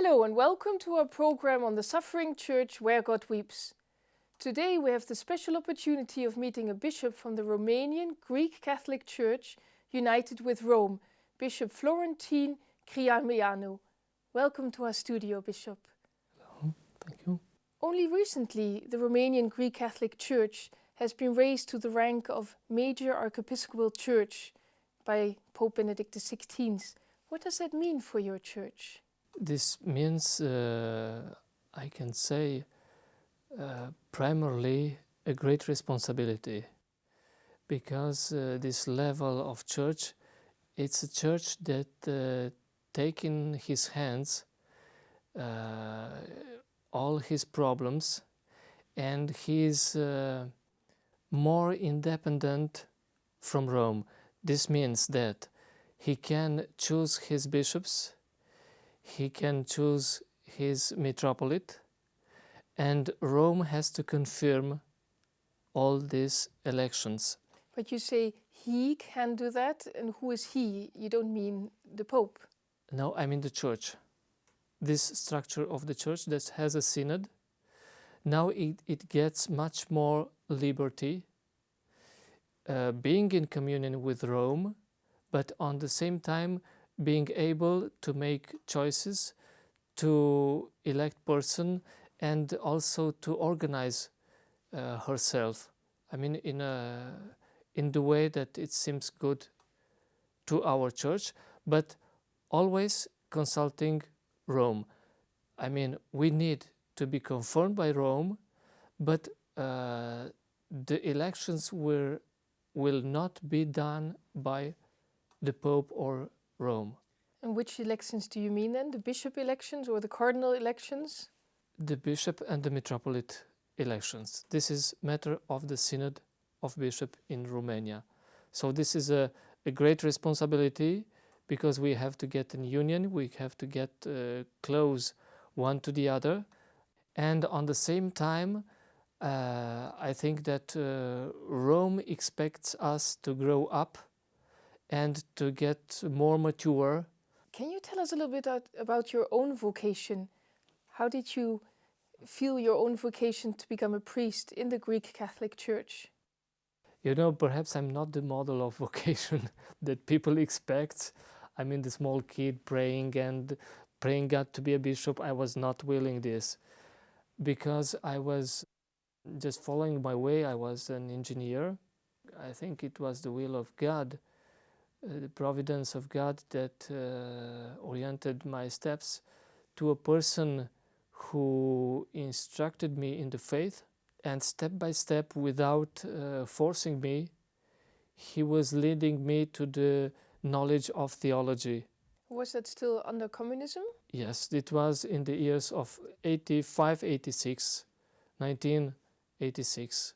Hello and welcome to our program on the Suffering Church Where God Weeps. Today we have the special opportunity of meeting a bishop from the Romanian Greek Catholic Church united with Rome, Bishop Florentin Ceihalmeanum. Welcome to our studio, Bishop. Hello, thank you. Only recently the Romanian Greek Catholic Church has been raised to the rank of Major Archiepiscopal Church by Pope Benedict XVI. What does that mean for your church? This means, I can say, primarily a great responsibility, because this level of church, it's a church that take in his hands all his problems, and he is more independent from Rome. This means that he can choose his bishops, he can choose his metropolitan, and Rome has to confirm all these elections. But you say he can do that, and who is he? You don't mean the Pope? No, I mean the church. This structure of the church that has a synod, now it gets much more liberty, being in communion with Rome, but on the same time being able to make choices, to elect person, and also to organize herself. I mean, in the way that it seems good to our church, but always consulting Rome. I mean, we need to be confirmed by Rome, but the elections will not be done by the Pope or Rome. And which elections do you mean then? The bishop elections or the cardinal elections? The bishop and the metropolitan elections. This is matter of the Synod of Bishop in Romania. So this is a great responsibility, because we have to get in union, we have to get close one to the other. And on the same time, I think that Rome expects us to grow up and to get more mature. Can you tell us a little bit about your own vocation? How did you feel your own vocation to become a priest in the Greek Catholic Church? You know, perhaps I'm not the model of vocation that people expect. I mean, the small kid praying God to be a bishop. I was not willing this, because I was just following my way. I was an engineer. I think it was the will of God, the providence of God, that oriented my steps to a person who instructed me in the faith, and step by step, without forcing me, he was leading me to the knowledge of theology. Was that still under communism? Yes, it was in the years of 85, 86, 1986.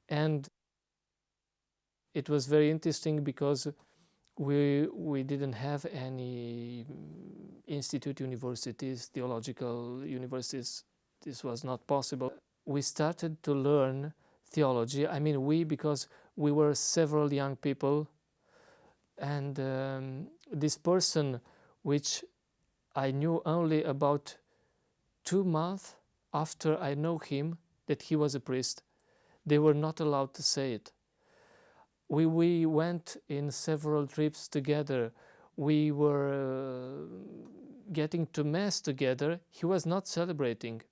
And it was very interesting, because we didn't have any institute universities, theological universities. This was not possible. We started to learn theology. I mean, because we were several young people, and this person, which I knew only about 2 months after I know him, that he was a priest, they were not allowed to say it. We went in several trips together. We were getting to Mass together. He was not celebrating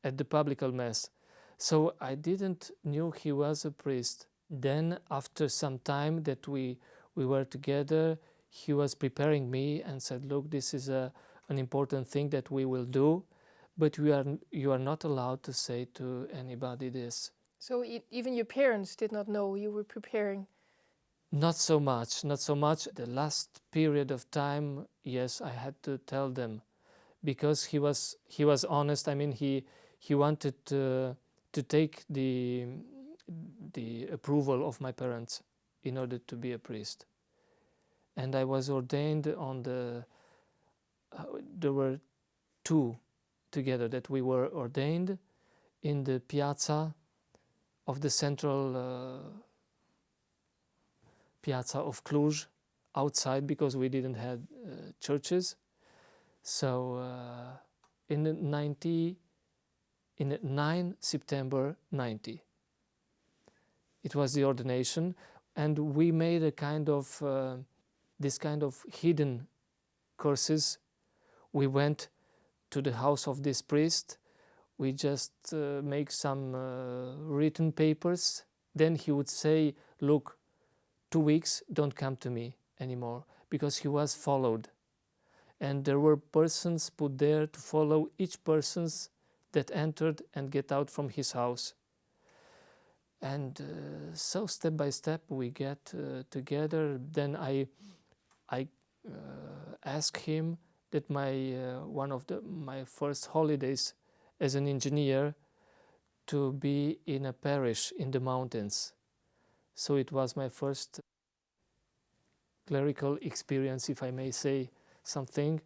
at the public Mass. So I didn't knew he was a priest. Then, after some time that we were together, he was preparing me and said, look, this is an important thing that we will do, but you are not allowed to say to anybody this. So even your parents did not know you were preparing? Not so much. The last period of time, yes, I had to tell them, because he was honest. I mean, he wanted to take the approval of my parents in order to be a priest. And I was ordained on there were 2 together that we were ordained in the piazza of the central piazza of Cluj, outside, because we didn't have churches. So in 9 September 90, it was the ordination, and we made a kind of this kind of hidden courses. We went to the house of this priest. We just make some written papers. Then he would say, look, 2 weeks, don't come to me anymore, because he was followed. And there were persons put there to follow each persons that entered and get out from his house. And so step by step we get together. Then I asked him that one of my first holidays as an engineer to be in a parish in the mountains. So it was my first clerical experience, if I may say something,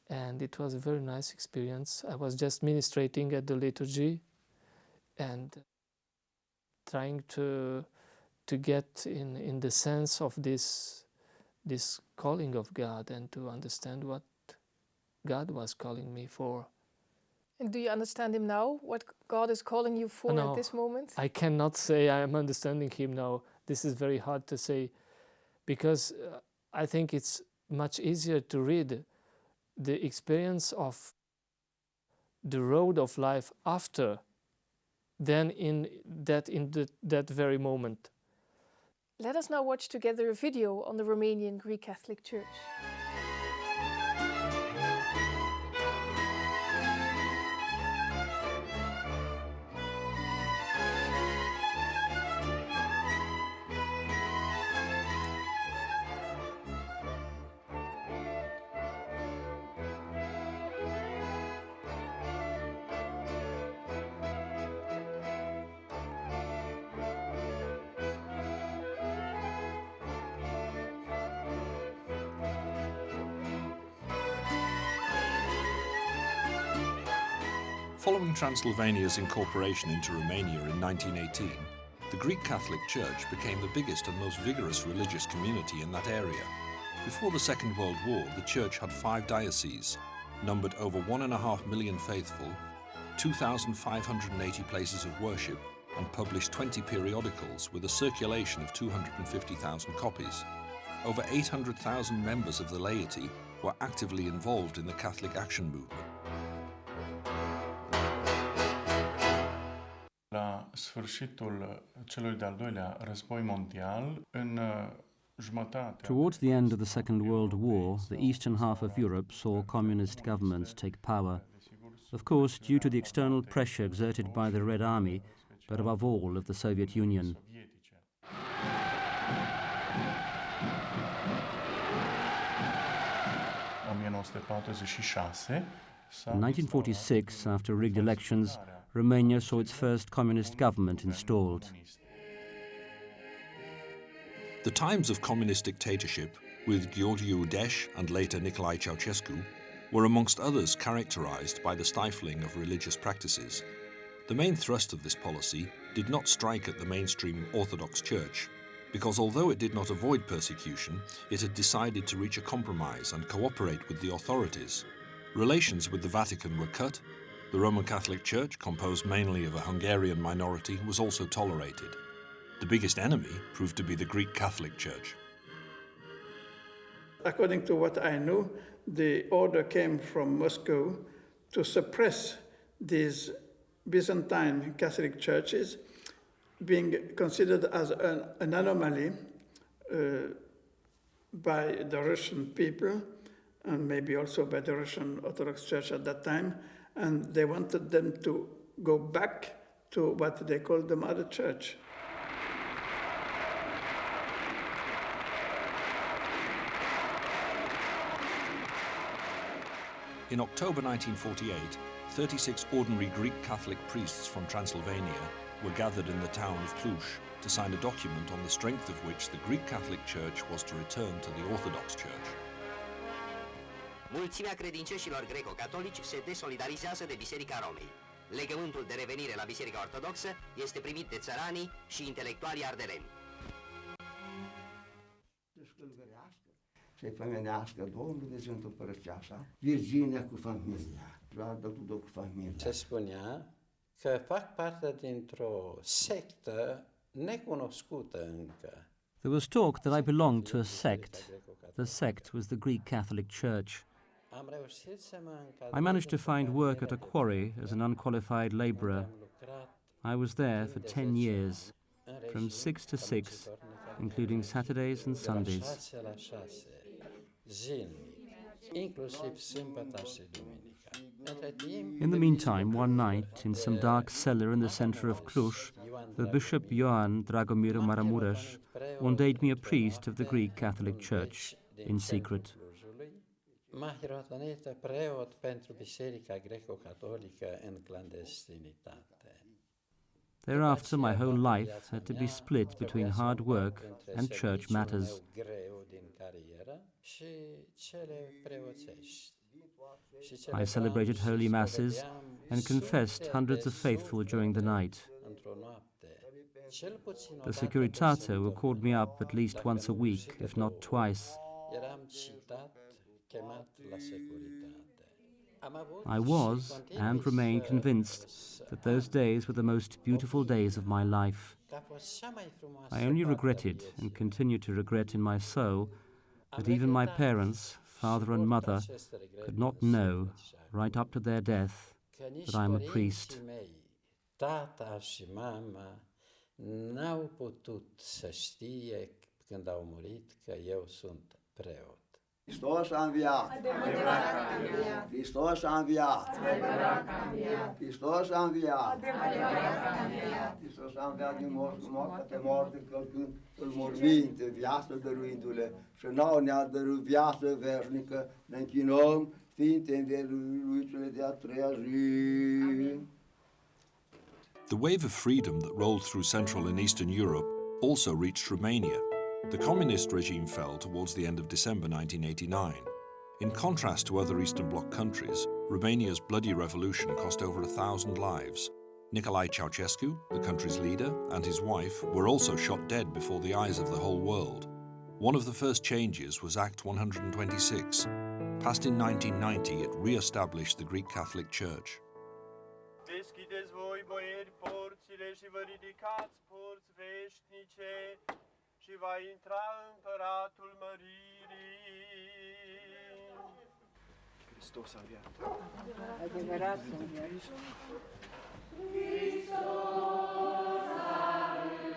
and it was a very nice experience. I was just ministrating at the liturgy and trying to get in the sense of this calling of God and to understand what God was calling me for. And do you understand him now, what God is calling you for at this moment? I cannot say I am understanding him now. This is very hard to say, because I think it's much easier to read the experience of the road of life after than in that very moment. Let us now watch together a video on the Romanian Greek Catholic Church. Following Transylvania's incorporation into Romania in 1918, the Greek Catholic Church became the biggest and most vigorous religious community in that area. Before the Second World War, the Church had 5 dioceses, numbered over 1.5 million faithful, 2,580 places of worship, and published 20 periodicals with a circulation of 250,000 copies. Over 800,000 members of the laity were actively involved in the Catholic Action Movement. La sfârșitul celui de-al doilea război mondial, în jumătate. Towards the end of the Second World War, the eastern half of Europe saw communist governments take power. Of course, due to the external pressure exerted by the Red Army, but above all of the Soviet Union. In 1946, after rigged elections, Romania saw its first communist government installed. The times of communist dictatorship, with Gheorghe Udeș and later Nicolae Ceausescu, were amongst others characterized by the stifling of religious practices. The main thrust of this policy did not strike at the mainstream Orthodox Church, because although it did not avoid persecution, it had decided to reach a compromise and cooperate with the authorities. Relations with the Vatican were cut. The Roman Catholic Church, composed mainly of a Hungarian minority, was also tolerated. The biggest enemy proved to be the Greek Catholic Church. According to what I know, the order came from Moscow to suppress these Byzantine Catholic churches, being considered as an anomaly by the Russian people and maybe also by the Russian Orthodox Church at that time, and they wanted them to go back to what they called the Mother Church. In October 1948, 36 ordinary Greek Catholic priests from Transylvania were gathered in the town of Cluj to sign a document on the strength of which the Greek Catholic Church was to return to the Orthodox Church. Mulțimea credincioșilor greco-catolici se desolidarizează de Biserica Romei. Legământul de revenire la Biserica Ortodoxă este primit de țăranii și intelectualii ardeleni. să-i pomenească Domnul de Sfântul Împărățeasa, Virginia cu familia, Joada cu familia. Se spunea că fac parte dintr-o sectă necunoscută încă. There was talk that I belonged to a sect. The sect was the Greek Catholic Church. I managed to find work at a quarry as an unqualified labourer. I was there for 10 years, from 6 to 6, including Saturdays and Sundays. In the meantime, one night, in some dark cellar in the centre of Cluj, the Bishop Ioan Dragomir Maramureș ordained me a priest of the Greek Catholic Church in secret. M-a hirotonit preot pentru Biserica Greco-Catolică în clandestinitate. Thereafter, my whole life had to be split between hard work and church matters. I celebrated holy masses and confessed hundreds of faithful during the night. The Securitate will call me up at least once a week, if not twice. I was and remain convinced that those days were the most beautiful days of my life. I only regretted and continue to regret in my soul that even my parents, father and mother, could not know, right up to their death, that I am a priest. Tata și mama n-au putut să știe când au murit că eu sunt preot. Hristos a înviat! Hristos a înviat! Hristos a înviat! Hristos a înviat din moarte pe moarte, călcând în morminte, viață dăruindu-le, și nouă ne-a dăruit viață veșnică, ne închinăm Sfinte învieruițele de a treia zi. The wave of freedom that rolled through Central and Eastern Europe also reached Romania. The communist regime fell towards the end of December 1989. In contrast to other Eastern Bloc countries, Romania's bloody revolution cost over 1,000 lives. Nicolae Ceausescu, the country's leader, and his wife were also shot dead before the eyes of the whole world. One of the first changes was Act 126. Passed in 1990, it re-established the Greek Catholic Church. Deschideți voi, boieri, porțile și vă ridicați porți veșnice și va intra împăratul măririi. Hristos a înviat. Adevărat a înviat.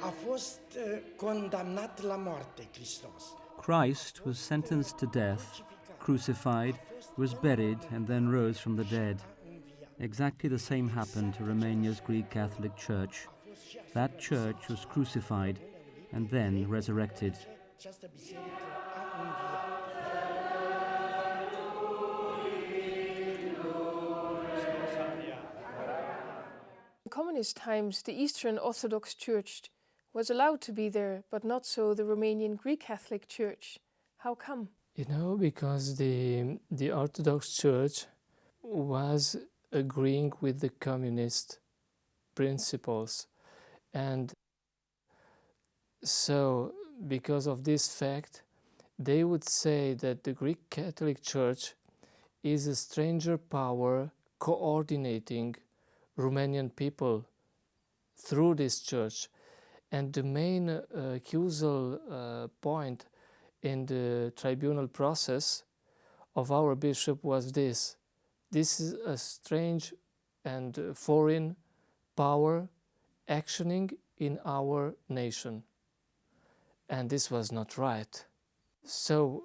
A fost condamnat la moarte, Hristos. Christ was sentenced to death, crucified, was buried, and then rose from the dead. Exactly the same happened to Romania's Greek Catholic Church. That church was crucified and then resurrected. In communist times, the Eastern Orthodox Church was allowed to be there, but not so the Romanian Greek Catholic Church. How come? You know, because the Orthodox Church was agreeing with the communist principles, and so because of this fact they would say that the Greek Catholic Church is a stranger power coordinating Romanian people through this church. And the main accusal point in the tribunal process of our bishop was this: this is a strange and foreign power actioning in our nation, and this was not right. So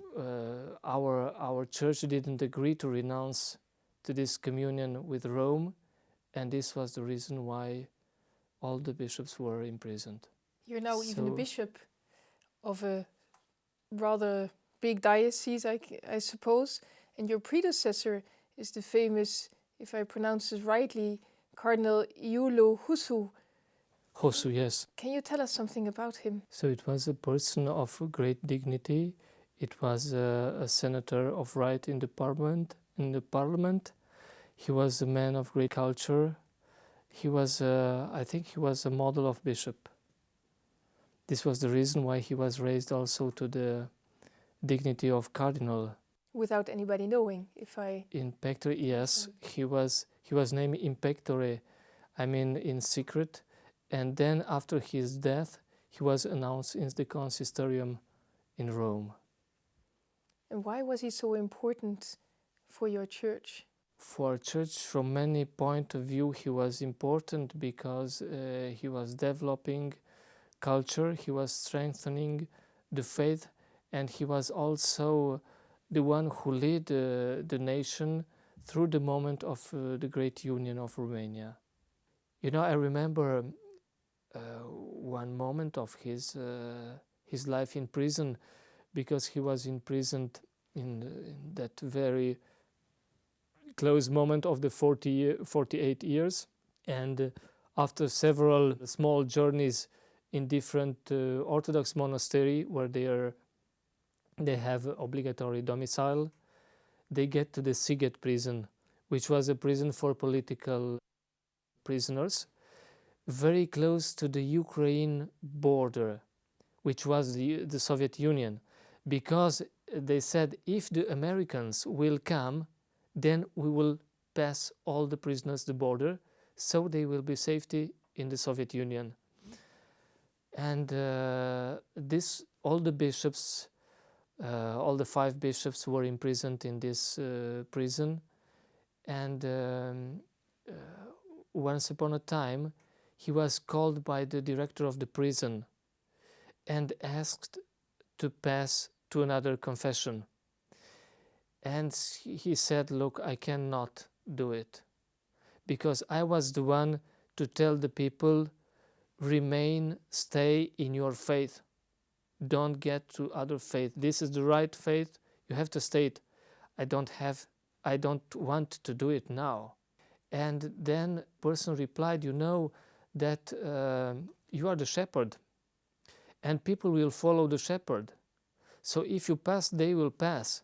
our church didn't agree to renounce to this communion with Rome, and this was the reason why all the bishops were imprisoned. You're now even a bishop of a rather big diocese, I suppose, and your predecessor is the famous, if I pronounce this rightly, Cardinal Iuliu Husu. Husu, yes. Can you tell us something about him? So it was a person of great dignity. It was a senator of right in the parliament. He was a man of great culture. He was, I think he was a model of bishop. This was the reason why he was raised also to the dignity of cardinal. Without anybody knowing, if I... Impectore, yes. He was named Impectore, I mean in secret. And then after his death, he was announced in the consistorium in Rome. And why was he so important for your church? For our church, from many point of view, he was important because he was developing culture, he was strengthening the faith, and he was also the one who led the nation through the moment of the great union of Romania. You know, I remember one moment of his life in prison, because he was imprisoned in that very close moment of the 48 years. And after several small journeys in different Orthodox monastery where they have obligatory domicile, they get to the Siget prison, which was a prison for political prisoners, very close to the Ukraine border, which was the Soviet Union, because they said if the Americans will come, then we will pass all the prisoners the border, so they will be safety in the Soviet Union. And all the bishops, all the 5 bishops were imprisoned in this prison. And once upon a time, he was called by the director of the prison and asked to pass to another confession. And he said, look, I cannot do it, because I was the one to tell the people, remain, stay in your faith. Don't get to other faith. This is the right faith. You have to stay it. I don't want to do it now. And then the person replied, you know that you are the shepherd, and people will follow the shepherd. So if you pass, they will pass.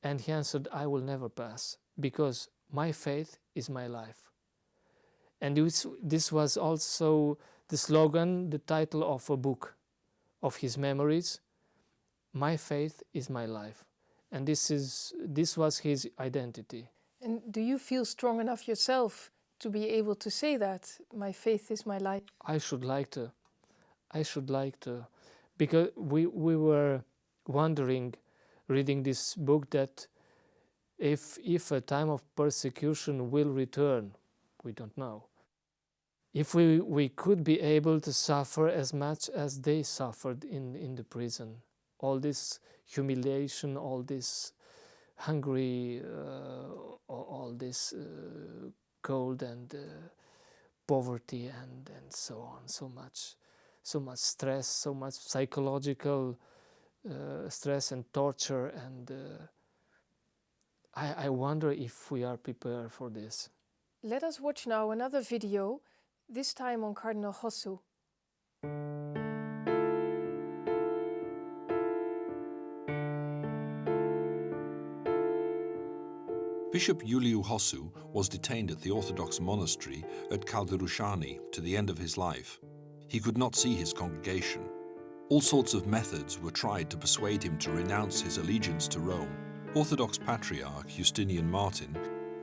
And he answered, I will never pass, because my faith is my life. And this was also the slogan, the title of a book of his memories, My Faith is My Life. And this was his identity. And do you feel strong enough yourself to be able to say that, my faith is my life? I should like to. Because we were wondering, reading this book, that if a time of persecution will return, we don't know. If we could be able to suffer as much as they suffered in the prison, all this humiliation, all this hungry, all this cold and poverty and so on, so much stress, so much psychological stress and torture, and I wonder if we are prepared for this. Let us watch now another video, this time on Cardinal Hossu. Bishop Iuliu Hossu was detained at the Orthodox monastery at Căldărușani to the end of his life. He could not see his congregation. All sorts of methods were tried to persuade him to renounce his allegiance to Rome. Orthodox Patriarch Justinian Martin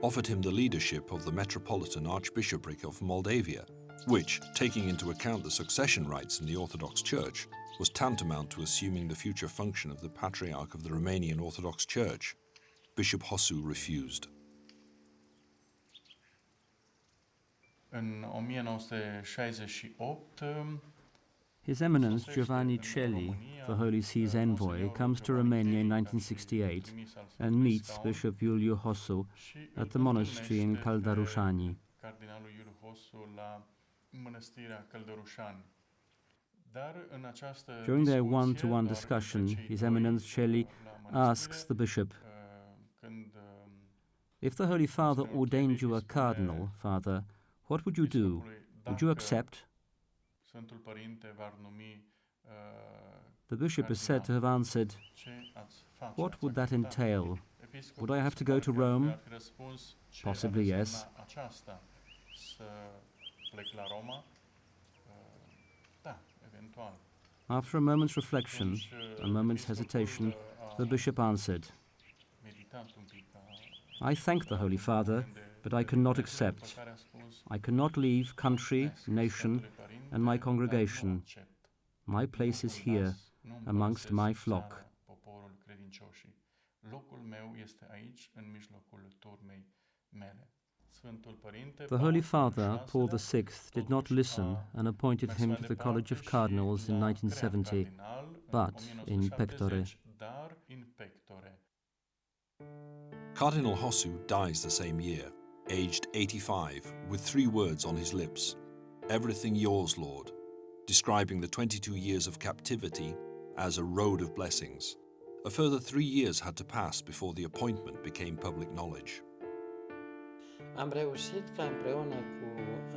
offered him the leadership of the Metropolitan Archbishopric of Moldavia, which, taking into account the succession rights in the Orthodox Church, was tantamount to assuming the future function of the Patriarch of the Romanian Orthodox Church. Bishop Hossu refused. În 1968, His Eminence Giovanni Celli, the Holy See's envoy, comes to Romania in 1968 and meets Bishop Iuliu Hossu at the monastery in Căldărușani. Cardinalul Iuliu Hossu la mănăstirea Căldărușani. Dar în această During their one-to-one discussion, His Eminence Celli asks the bishop, if the Holy Father ordained you a cardinal, Father, what would you do? Would you accept? The bishop is said to have answered, what would that entail? Would I have to go to Rome? Possibly yes. After a moment's reflection, a moment's hesitation, the bishop answered, I thank the Holy Father, but I cannot accept. I cannot leave country, nation, and my congregation. My place is here, amongst my flock. The Holy Father, Paul VI, did not listen and appointed him to the College of Cardinals in 1970, but in pectore. Cardinal Hosu dies the same year, aged 85, with 3 words on his lips: "Everything yours, Lord," describing the 22 years of captivity as a road of blessings. A further 3 years had to pass before the appointment became public knowledge. Am reușit ca împreună cu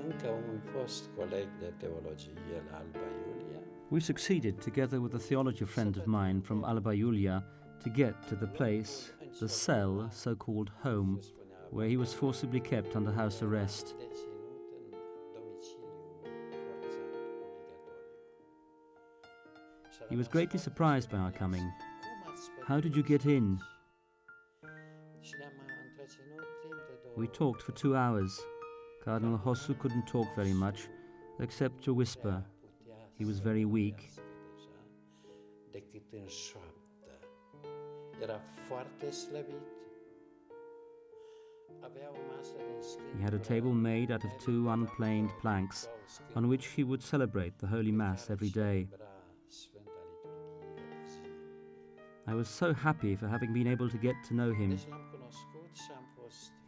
încă un fost coleg de teologie la Alba Iulia. We succeeded, together with a theology friend of mine from Alba Iulia, to get to the place, the cell, so-called home, where he was forcibly kept under house arrest. He was greatly surprised by our coming. How did you get in? We talked for 2 hours. Cardinal Hosu couldn't talk very much, except to whisper. He was very weak. He had a table made out of 2 unplaned planks, on which he would celebrate the Holy Mass every day. I was so happy for having been able to get to know him.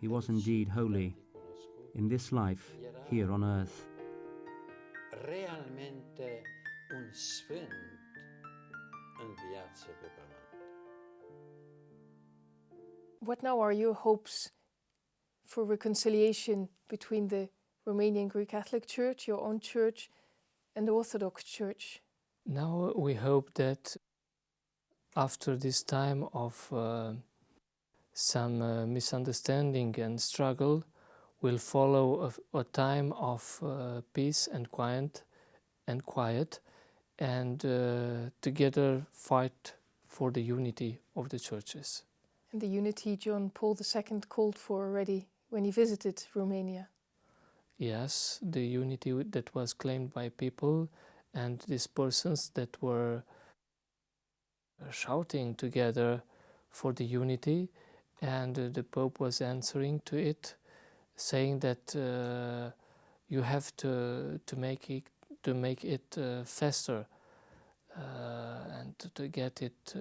He was indeed holy, in this life, here on earth. Realmente un sfânt în viață pe pământ. What now are your hopes for reconciliation between the Romanian Greek Catholic Church, your own church, and the Orthodox Church? Now we hope that after this time of some misunderstanding and struggle, will follow a time of peace and quiet, and together fight for the unity of the churches. And the unity John Paul II called for already when he visited Romania. Yes, the unity that was claimed by people and these persons that were shouting together for the unity, and the Pope was answering to it, saying that you have to make it faster and to get it.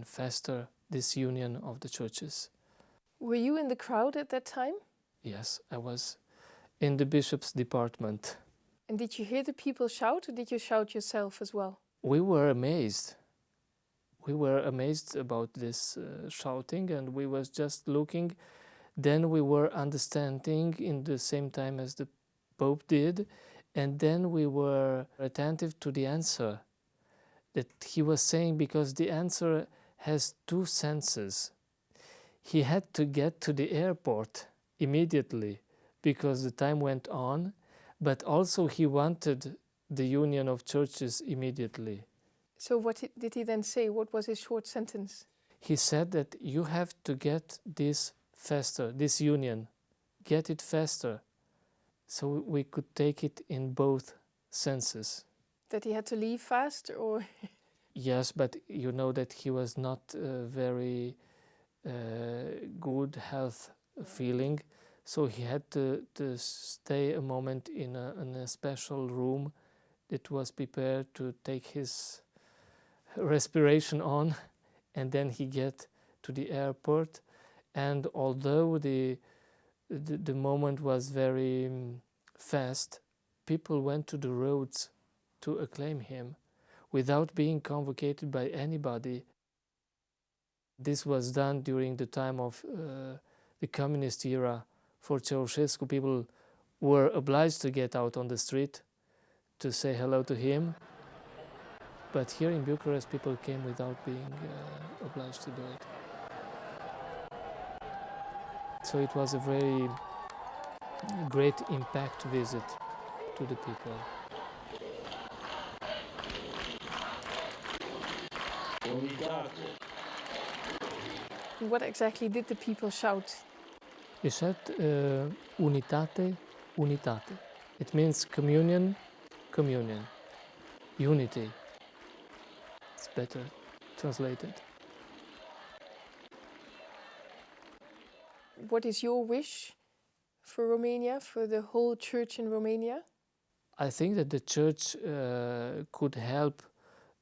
Faster, this union of the churches. Were you in the crowd at that time? Yes, I was in the bishop's department. And did you hear the people shout, or did you shout yourself as well? We were amazed. We were amazed about this shouting, and we was just looking. Then we were understanding in the same time as the Pope did, and then we were attentive to the answer that he was saying, because the answer has 2 senses. He had to get to the airport immediately because the time went on, but also he wanted the union of churches immediately. So what did he then say? What was his short sentence? He said that you have to get this faster, this union, get it faster, so we could take it in both senses. That he had to leave fast, or? Yes, but you know that he was not very good health feeling, so he had to stay a moment in a special room that was prepared to take his respiration on, and then he get to the airport. And although the moment was very fast, people went to the roads to acclaim him without being convocated by anybody. This was done during the time of the communist era. For Ceausescu, people were obliged to get out on the street to say hello to him. But here in Bucharest, people came without being obliged to do it. So it was a very great impact visit to the people. What exactly did the people shout? They said unitate, unitate. It means communion, communion, unity. It's better translated. What is your wish for Romania, for the whole church in Romania? I think that the church could help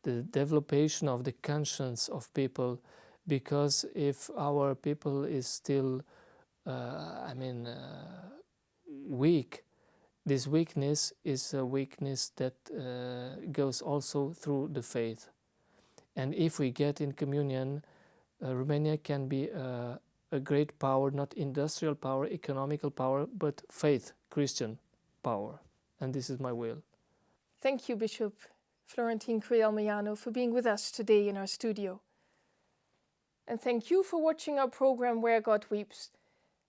the development of the conscience of people, because if our people is still, weak, this weakness is a weakness that goes also through the faith. And if we get in communion, Romania can be a great power, not industrial power, economical power, but faith, Christian power. And this is my will. Thank you, Bishop Florentin Ceihalmeanum, for being with us today in our studio. And thank you for watching our program Where God Weeps.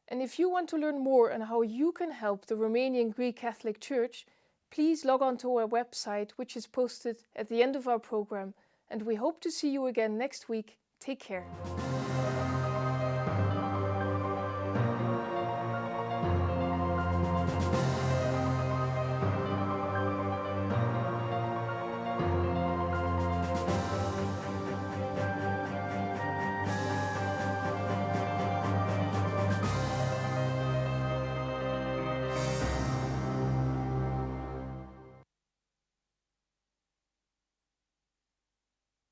And if you want to learn more on how you can help the Romanian Greek Catholic Church, please log on to our website, which is posted at the end of our program. And we hope to see you again next week. Take care.